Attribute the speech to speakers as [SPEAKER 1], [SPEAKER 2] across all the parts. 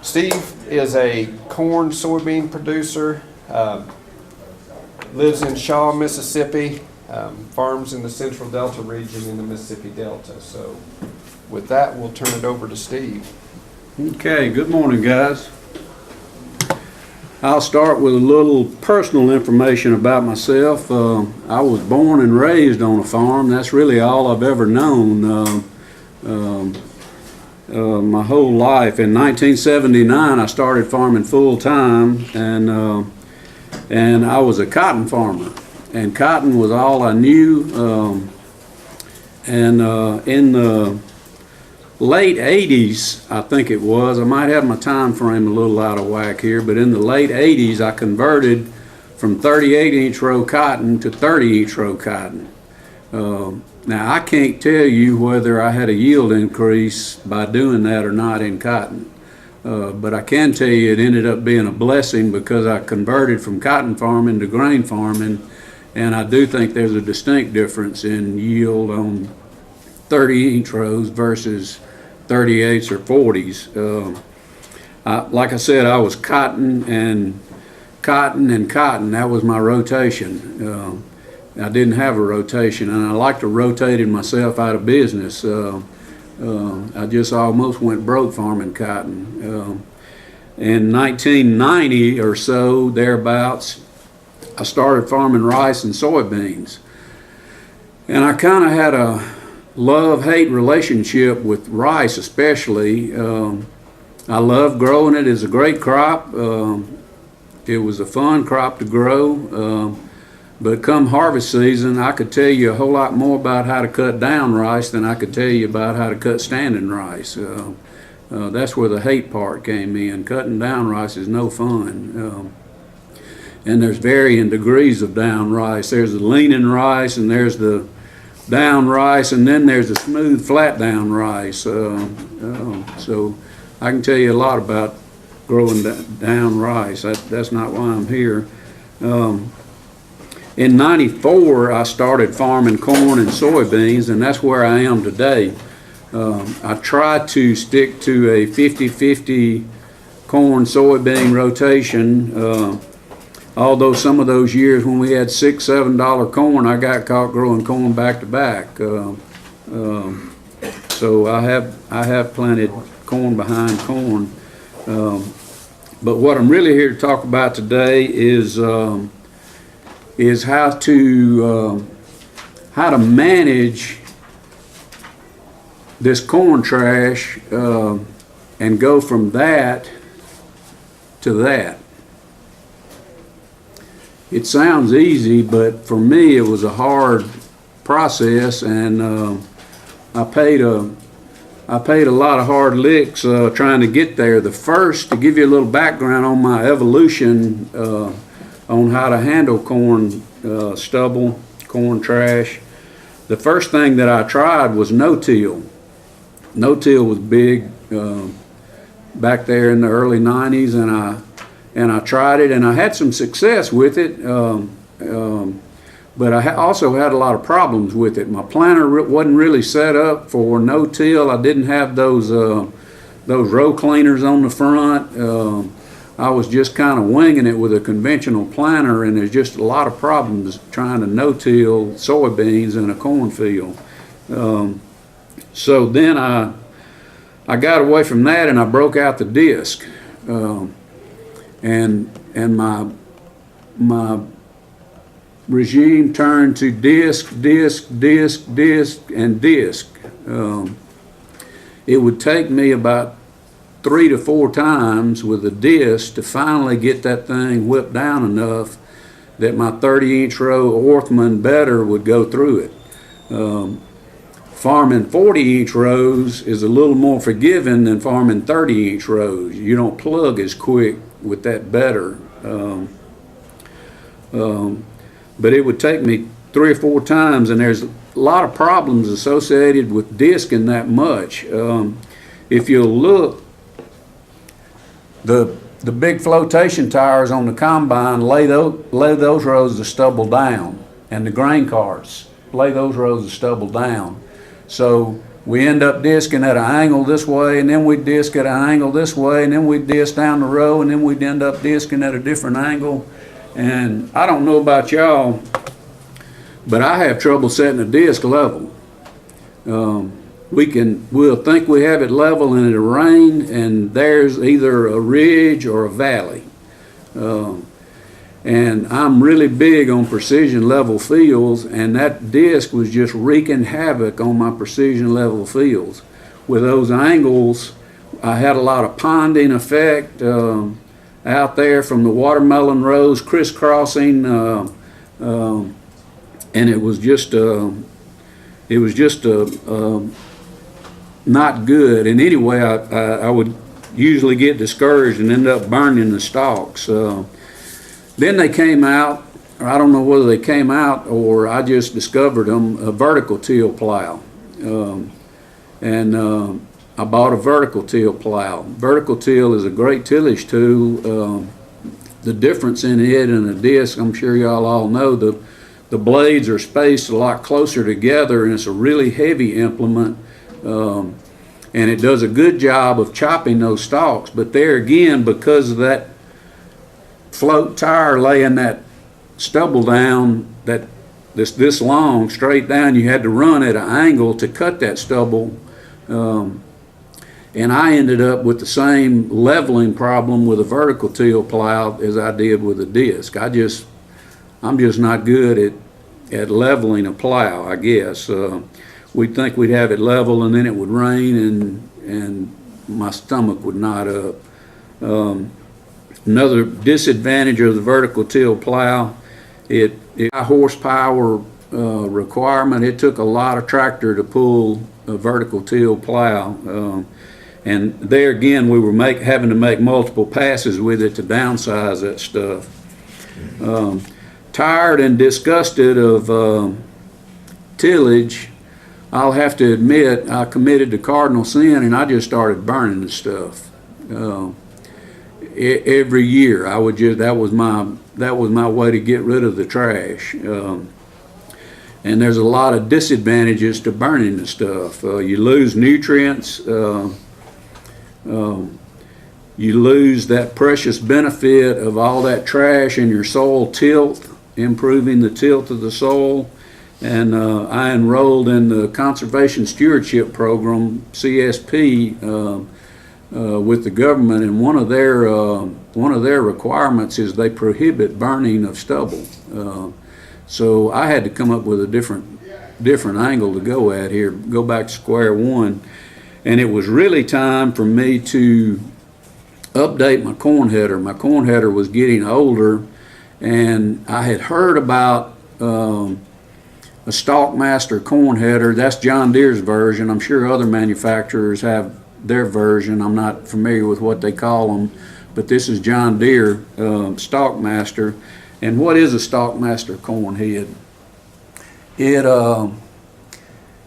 [SPEAKER 1] Steve is a corn soybean producer, lives in Shaw, Mississippi, farms in the Central Delta region in the Mississippi Delta. So with that, we'll turn it over to Steve.
[SPEAKER 2] Okay, good morning, guys. I'll start with a little personal information about myself. I was born and raised on a farm. That's really all I've ever known my whole life. In 1979, I started farming full time, and I was a cotton farmer, and cotton was all I knew. In the late 80s, I think it was, I might have my time frame a little out of whack here, but in the late 80s I converted from 38-inch row cotton to 30-inch row cotton. Now I can't tell you whether I had a yield increase by doing that or not in cotton, but I can tell you it ended up being a blessing because I converted from cotton farming to grain farming, and I do think there's a distinct difference in yield on 30-inch rows versus 38s or 40s. Like I said, I was cotton and cotton and cotton. That was my rotation. I didn't have a rotation, and I like to rotate myself out of business. I just almost went broke farming cotton. In 1990 or so, thereabouts, I started farming rice and soybeans. And I kind of had a love-hate relationship with rice, especially. I loved growing it. It's a great crop. It was a fun crop to grow. But come harvest season, I could tell you a whole lot more about how to cut down rice than I could tell you about how to cut standing rice. That's where the hate part came in. Cutting down rice is no fun. And there's varying degrees of down rice. There's the leaning rice, and there's the down rice, and then there's the smooth flat down rice. So I can tell you a lot about growing down rice. That's not why I'm here. In '94, I started farming corn and soybeans, and that's where I am today. I try to stick to a 50-50 corn-soybean rotation. Although some of those years when we had $6, $7 corn, I got caught growing corn back to back. So I have planted corn behind corn. But what I'm really here to talk about today is how to manage this corn trash and go from that to that. It sounds easy, but for me it was a hard process, and I paid a lot of hard licks trying to get there. The first, to give you a little background on my evolution on how to handle corn stubble, corn trash, the first thing that I tried was no-till. No-till was big back there in the early 90s, and I tried it, and I had some success with it, but I also had a lot of problems with it. My planter wasn't really set up for no-till. I didn't have those row cleaners on the front. I was just kind of winging it with a conventional planter, and there's just a lot of problems trying to no-till soybeans in a cornfield. So then I got away from that, and I broke out the disc. And my regime turned to disc, and disc. It would take me about 3 to 4 times with a disc to finally get that thing whipped down enough that my 30-inch row Orthman better would go through it. Farming 40-inch rows is a little more forgiving than farming 30-inch rows. You don't plug as quick with that better. But it would take me 3 or 4 times, and there's a lot of problems associated with discing that much. If you'll look, the big flotation tires on the combine lay those rows of stubble down, and the grain carts lay those rows of stubble down. So we end up disking at an angle this way, and then we disc at an angle this way, and then we disc down the row, and then we'd end up disking at a different angle. And I don't know about y'all, but I have trouble setting a disc level. We'll think we have it level and it'll rain, and there's either a ridge or a valley. And I'm really big on precision level fields, and that disc was just wreaking havoc on my precision level fields. With those angles, I had a lot of ponding effect out there from the watermelon rows crisscrossing, and it was just not good. And anyway, I would usually get discouraged and end up burning the stalks. Then they came out, or I don't know whether they came out or I just discovered them, a vertical till plow. I bought a vertical till plow. Vertical till is a great tillage tool. The difference in it and a disc, I'm sure y'all all know, the blades are spaced a lot closer together, and it's a really heavy implement. And it does a good job of chopping those stalks. But there again, because of that float tire laying that stubble down that this long straight down, you had to run at an angle to cut that stubble, and I ended up with the same leveling problem with a vertical till plow as I did with a disc. I'm just not good at leveling a plow, I guess. We'd think we'd have it level, and then it would rain, and my stomach would knot up. Another disadvantage of the vertical till plow, it high horsepower requirement. It took a lot of tractor to pull a vertical till plow, and there again we were having to make multiple passes with it to downsize that stuff. Tired and disgusted of tillage, I'll have to admit I committed the cardinal sin, and I just started burning the stuff. Every year that was my way to get rid of the trash. And there's a lot of disadvantages to burning the stuff. You lose nutrients. You lose that precious benefit of all that trash in your soil tilth, improving the tilth of the soil. And I enrolled in the Conservation Stewardship Program, CSP, with the government, and one of their requirements is they prohibit burning of stubble. So I had to come up with a different angle to go at here, go back to square one, and it was really time for me to update my corn header. My corn header was getting older, and I had heard about a Stalk Master corn header. That's John Deere's version. I'm sure other manufacturers have their version. I'm not familiar with what they call them, but this is John Deere Stalk Master. And what is a Stalk Master corn head?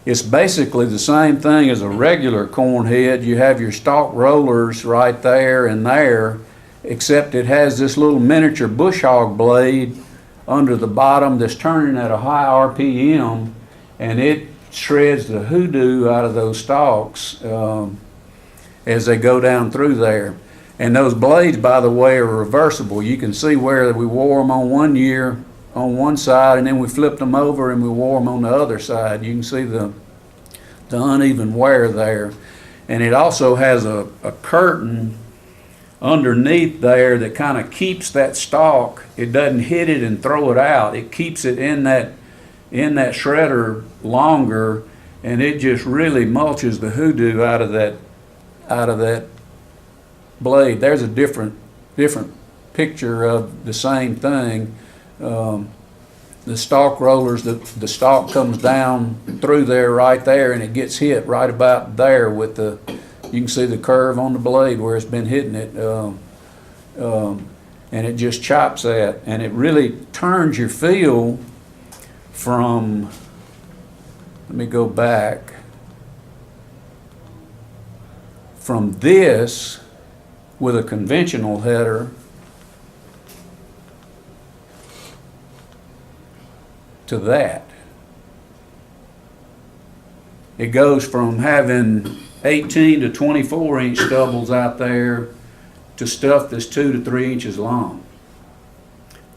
[SPEAKER 2] It's basically the same thing as a regular corn head. You have your stalk rollers right there and there, except it has this little miniature bush hog blade under the bottom that's turning at a high RPM, and it shreds the hoodoo out of those stalks as they go down through there. And those blades, by the way, are reversible. You can see where we wore them on one year on one side, and then we flipped them over and we wore them on the other side. You can see the uneven wear there. And it also has a curtain underneath there that kind of keeps that stalk. It doesn't hit it and throw it out. It keeps it in that shredder longer, and it just really mulches the hoodoo out of that blade. There's a different picture of the same thing. The stalk rollers, the stalk comes down through there right there, and it gets hit right about there with you can see the curve on the blade where it's been hitting it, and it just chops that, and it really turns your field from, let me go back, from this with a conventional header to that. It goes from having 18 to 24 inch stubbles out there to stuff that's 2 to 3 inches long.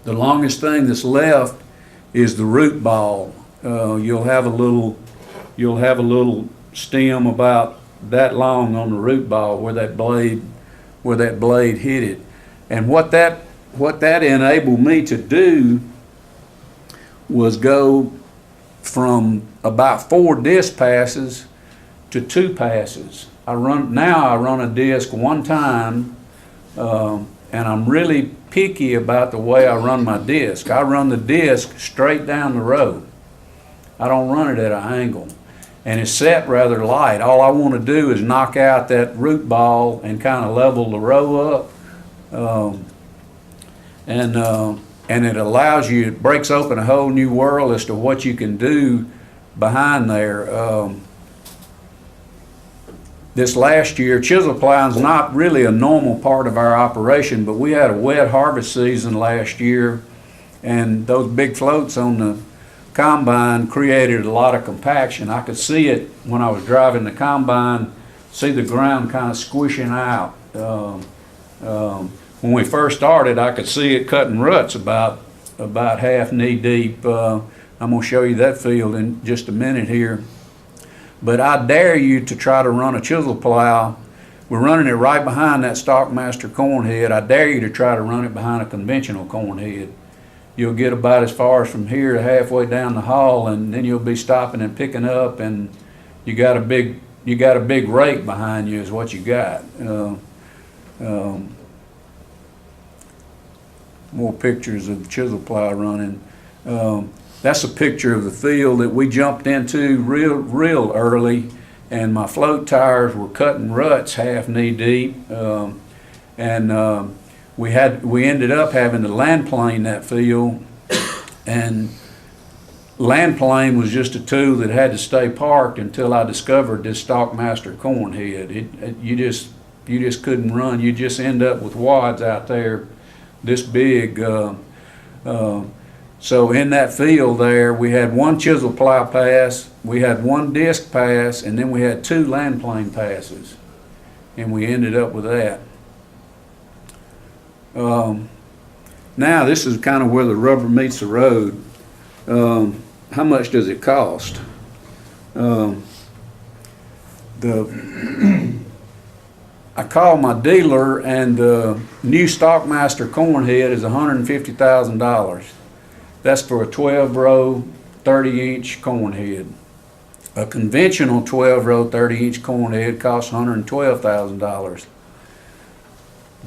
[SPEAKER 2] The longest thing that's left is the root ball. You'll have a little stem about that long on the root ball where that blade hit it. And what that enabled me to do was go from about 4 disc passes to 2 passes. I run a disc one time, and I'm really picky about the way I run my disc. I run the disc straight down the road. I don't run it at an angle. And it's set rather light. All I want to do is knock out that root ball and kind of level the row up. And it allows you, it breaks open a whole new world as to what you can do behind there. This last year, chisel plowing's not really a normal part of our operation, but we had a wet harvest season last year, and those big floats on the combine created a lot of compaction. I could see it when I was driving the combine, see the ground kind of squishing out. When we first started, I could see it cutting ruts about half knee deep. I'm going to show you that field in just a minute here. But I dare you to try to run a chisel plow. We're running it right behind that Stalk Master corn head. I dare you to try to run it behind a conventional corn head. You'll get about as far as from here to halfway down the hall, and then you'll be stopping and picking up, and you got a big rake behind you is what you got. More pictures of chisel plow running. That's a picture of the field that we jumped into real early, and my float tires were cutting ruts half knee deep, and we ended up having to land plane that field, and land plane was just a tool that had to stay parked until I discovered this Stalk Master corn head. You just couldn't run. You just end up with wads out there this big. So in that field there, we had 1 chisel plow pass, we had 1 disc pass, and then we had 2 land plane passes, and we ended up with that. Now this is kind of where the rubber meets the road. How much does it cost? I called my dealer, and the new Stalk Master corn head is $150,000. That's for a 12-row, 30-inch corn head. A conventional 12-row, 30-inch corn head costs $112,000.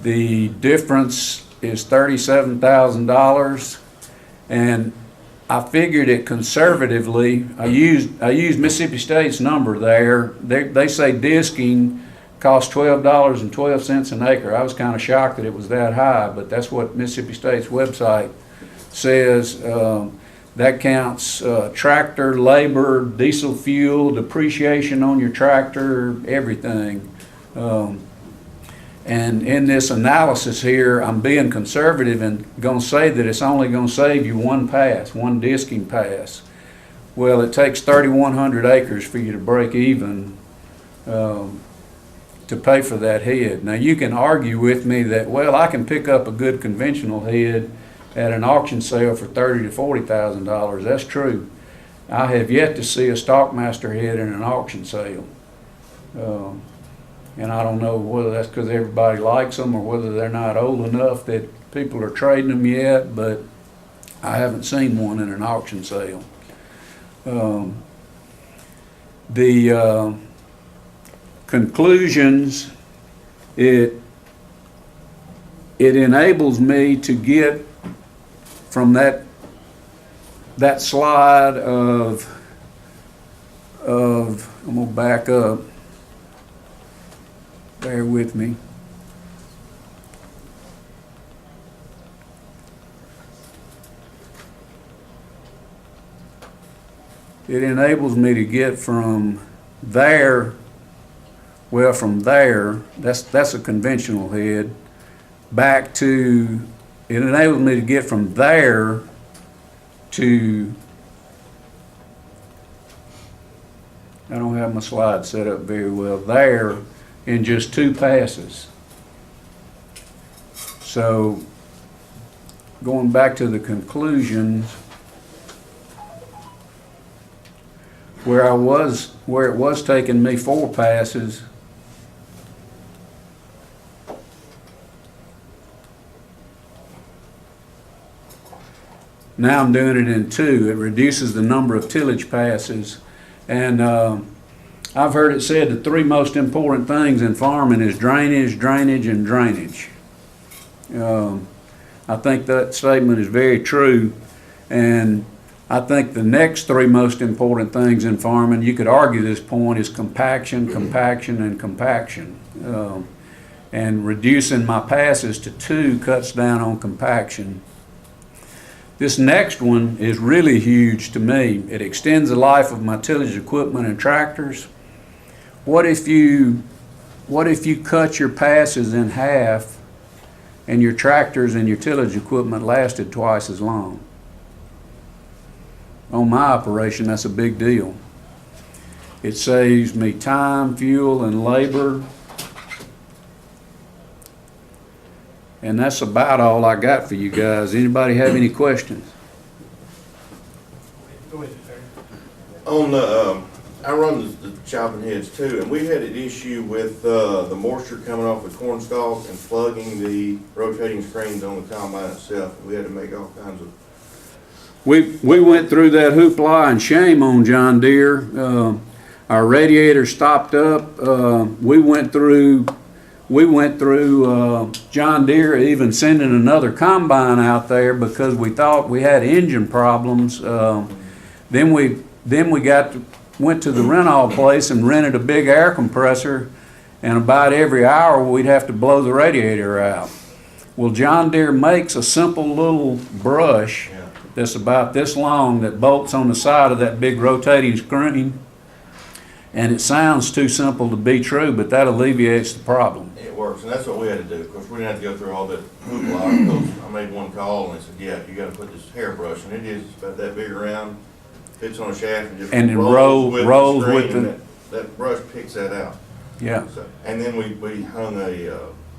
[SPEAKER 2] The difference is $37,000, and I figured it conservatively. I used Mississippi State's number there. They say disking costs $12.12 an acre. I was kind of shocked that it was that high, but that's what Mississippi State's website says. That counts tractor, labor, diesel fuel, depreciation on your tractor, everything. And in this analysis here, I'm being conservative and going to say that it's only going to save you 1 pass, 1 disking pass. Well, it takes 3,100 acres for you to break even to pay for that head. Now, you can argue with me that, well, I can pick up a good conventional head at an auction sale for $30,000 to $40,000. That's true. I have yet to see a Stalk Master head in an auction sale. And I don't know whether that's because everybody likes them or whether they're not old enough that people are trading them yet, but I haven't seen one in an auction sale. The conclusions, it enables me to get from that slide of I'm gonna back up. Bear with me. It enables me to get from there, well, from there, that's a conventional head, back to, it enables me to get from there to I don't have my slide set up very well there in just 2 passes. So going back to the conclusions, where it was taking me 4 passes, now I'm doing it in 2. It reduces the number of tillage passes. And I've heard it said the 3 most important things in farming is drainage, drainage, and drainage. I think that statement is very true. And I think the next 3 most important things in farming, you could argue this point, is compaction, compaction, and compaction. And reducing my passes to 2 cuts down on compaction. This next one is really huge to me. It extends the life of my tillage equipment and tractors. What if you cut your passes in half and your tractors and your tillage equipment lasted twice as long? On my operation, that's a big deal. It saves me time, fuel, and labor. And that's about all I got for you guys. Anybody have any questions?
[SPEAKER 3] Go ahead, Terry.
[SPEAKER 4] On the, I run the chopping heads too, and we had an issue with the moisture coming off the corn stalk and plugging the rotating screens on the combine itself. We had to make all kinds of.
[SPEAKER 2] We went through that hoopla, and shame on John Deere. Our radiator stopped up. We went through John Deere even sending another combine out there because we thought we had engine problems. Then we went to the rental place and rented a big air compressor, and about every hour we'd have to blow the radiator out. Well, John Deere makes a simple little brush that's about this long that bolts on the side of that big rotating screen, and it sounds too simple to be true, but that alleviates the problem.
[SPEAKER 4] It works, and that's what we had to do. Of course, we didn't have to go through all that hoopla. I made one call and they said, "Yeah, you got to put this hairbrush," and it is about that big around, fits on a shaft, and just
[SPEAKER 2] And it
[SPEAKER 4] rolls
[SPEAKER 2] rolls
[SPEAKER 4] with
[SPEAKER 2] with
[SPEAKER 4] the
[SPEAKER 2] the-
[SPEAKER 4] screen, that brush picks that out.
[SPEAKER 2] Yeah.
[SPEAKER 4] So, and then we hung a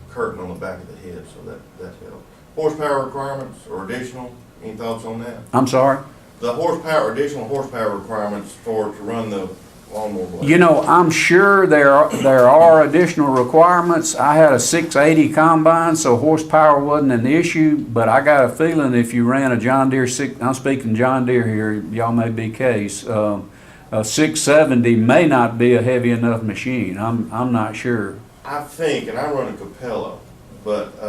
[SPEAKER 4] curtain on the back of the head, so that helped. Horsepower requirements or additional? Any thoughts on that?
[SPEAKER 2] I'm sorry?
[SPEAKER 4] The additional horsepower requirements to run the lawnmower blade.
[SPEAKER 2] You know, I'm sure there are additional requirements. I had a 680 combine, so horsepower wasn't an issue, but I got a feeling if you ran a John Deere I'm speaking John Deere here, y'all may be case, a 670 may not be a heavy enough machine. I'm not sure.
[SPEAKER 4] I think, and I run a Capello, but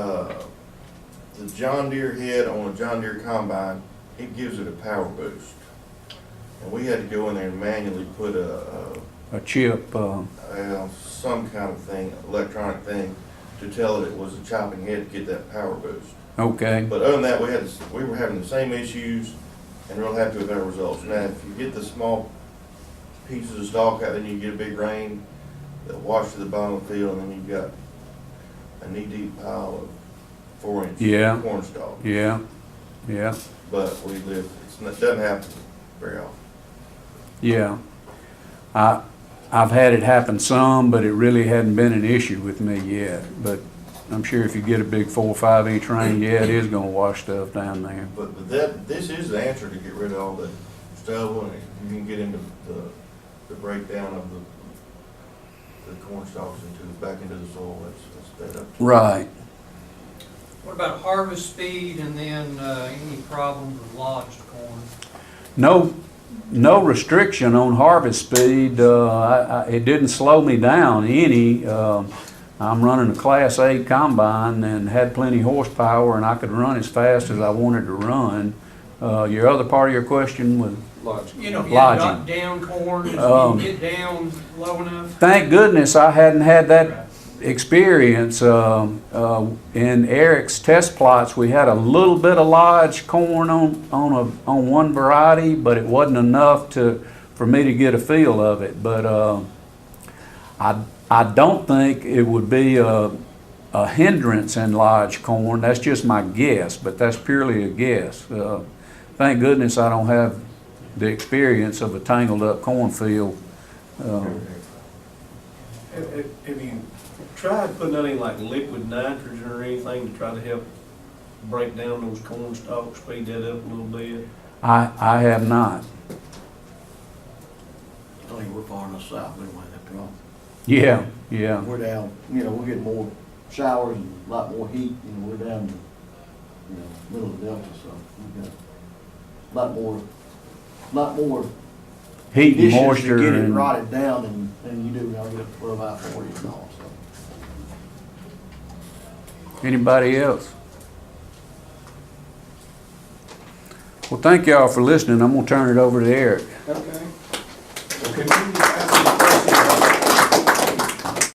[SPEAKER 4] the John Deere head on a John Deere combine, it gives it a power boost. And we had to go in there and manually put
[SPEAKER 2] A chip,
[SPEAKER 4] some kind of thing, electronic thing, to tell it was a chopping head to get that power boost.
[SPEAKER 2] okay.
[SPEAKER 4] But other than that, we were having the same issues and real happy with our results. Now, if you get the small pieces of stalk out, then you get a big rain that wash to the bottom of the field, and then you've got a knee-deep pile of 4-inch
[SPEAKER 2] Yeah.
[SPEAKER 4] corn stalk.
[SPEAKER 2] Yeah, yeah,
[SPEAKER 4] But it doesn't happen very often.
[SPEAKER 2] yeah. I've had it happen some, but it really hadn't been an issue with me yet. But I'm sure if you get a big 4 or 5 inch rain, yeah, it is gonna wash stuff down there.
[SPEAKER 4] But this is the answer to get rid of all the stubble, and you can get into the breakdown of the corn stalks back into the soil. That's sped up.
[SPEAKER 2] Right.
[SPEAKER 3] What about harvest speed and then any problems with lodged corn?
[SPEAKER 2] No restriction on harvest speed. It didn't slow me down any. I'm running a Class 8 combine and had plenty of horsepower, and I could run as fast as I wanted to run. Your other part of your question was?
[SPEAKER 1] Logical.
[SPEAKER 3] You know,
[SPEAKER 2] Lodging.
[SPEAKER 3] knock down corn, if you can get down low enough.
[SPEAKER 2] Thank goodness I hadn't had that experience. In Eric's test plots, we had a little bit of lodged corn on one variety, but it wasn't enough for me to get a feel of it. But I don't think it would be a hindrance in lodged corn. That's just my guess, but that's purely a guess. Thank goodness I don't have the experience of a tangled up cornfield
[SPEAKER 5] Have you tried putting any like liquid nitrogen or anything to try to help break down those corn stalks, speed that up a little bit?
[SPEAKER 2] I have not.
[SPEAKER 6] I think we're far enough south, we don't have that problem.
[SPEAKER 2] Yeah, yeah.
[SPEAKER 6] We're down, you know, we're getting more showers and a lot more heat, you know, we're down, middle of the delta, so we've got a lot more
[SPEAKER 2] Heat and
[SPEAKER 6] conditions to
[SPEAKER 2] moisture
[SPEAKER 6] get it
[SPEAKER 2] and,
[SPEAKER 6] rotted down than you do, I'll get up to 12 out 40 and all, so.
[SPEAKER 2] anybody else? Well, thank y'all for listening. I'm gonna turn it over to Eric.
[SPEAKER 7] Okay. Well, can we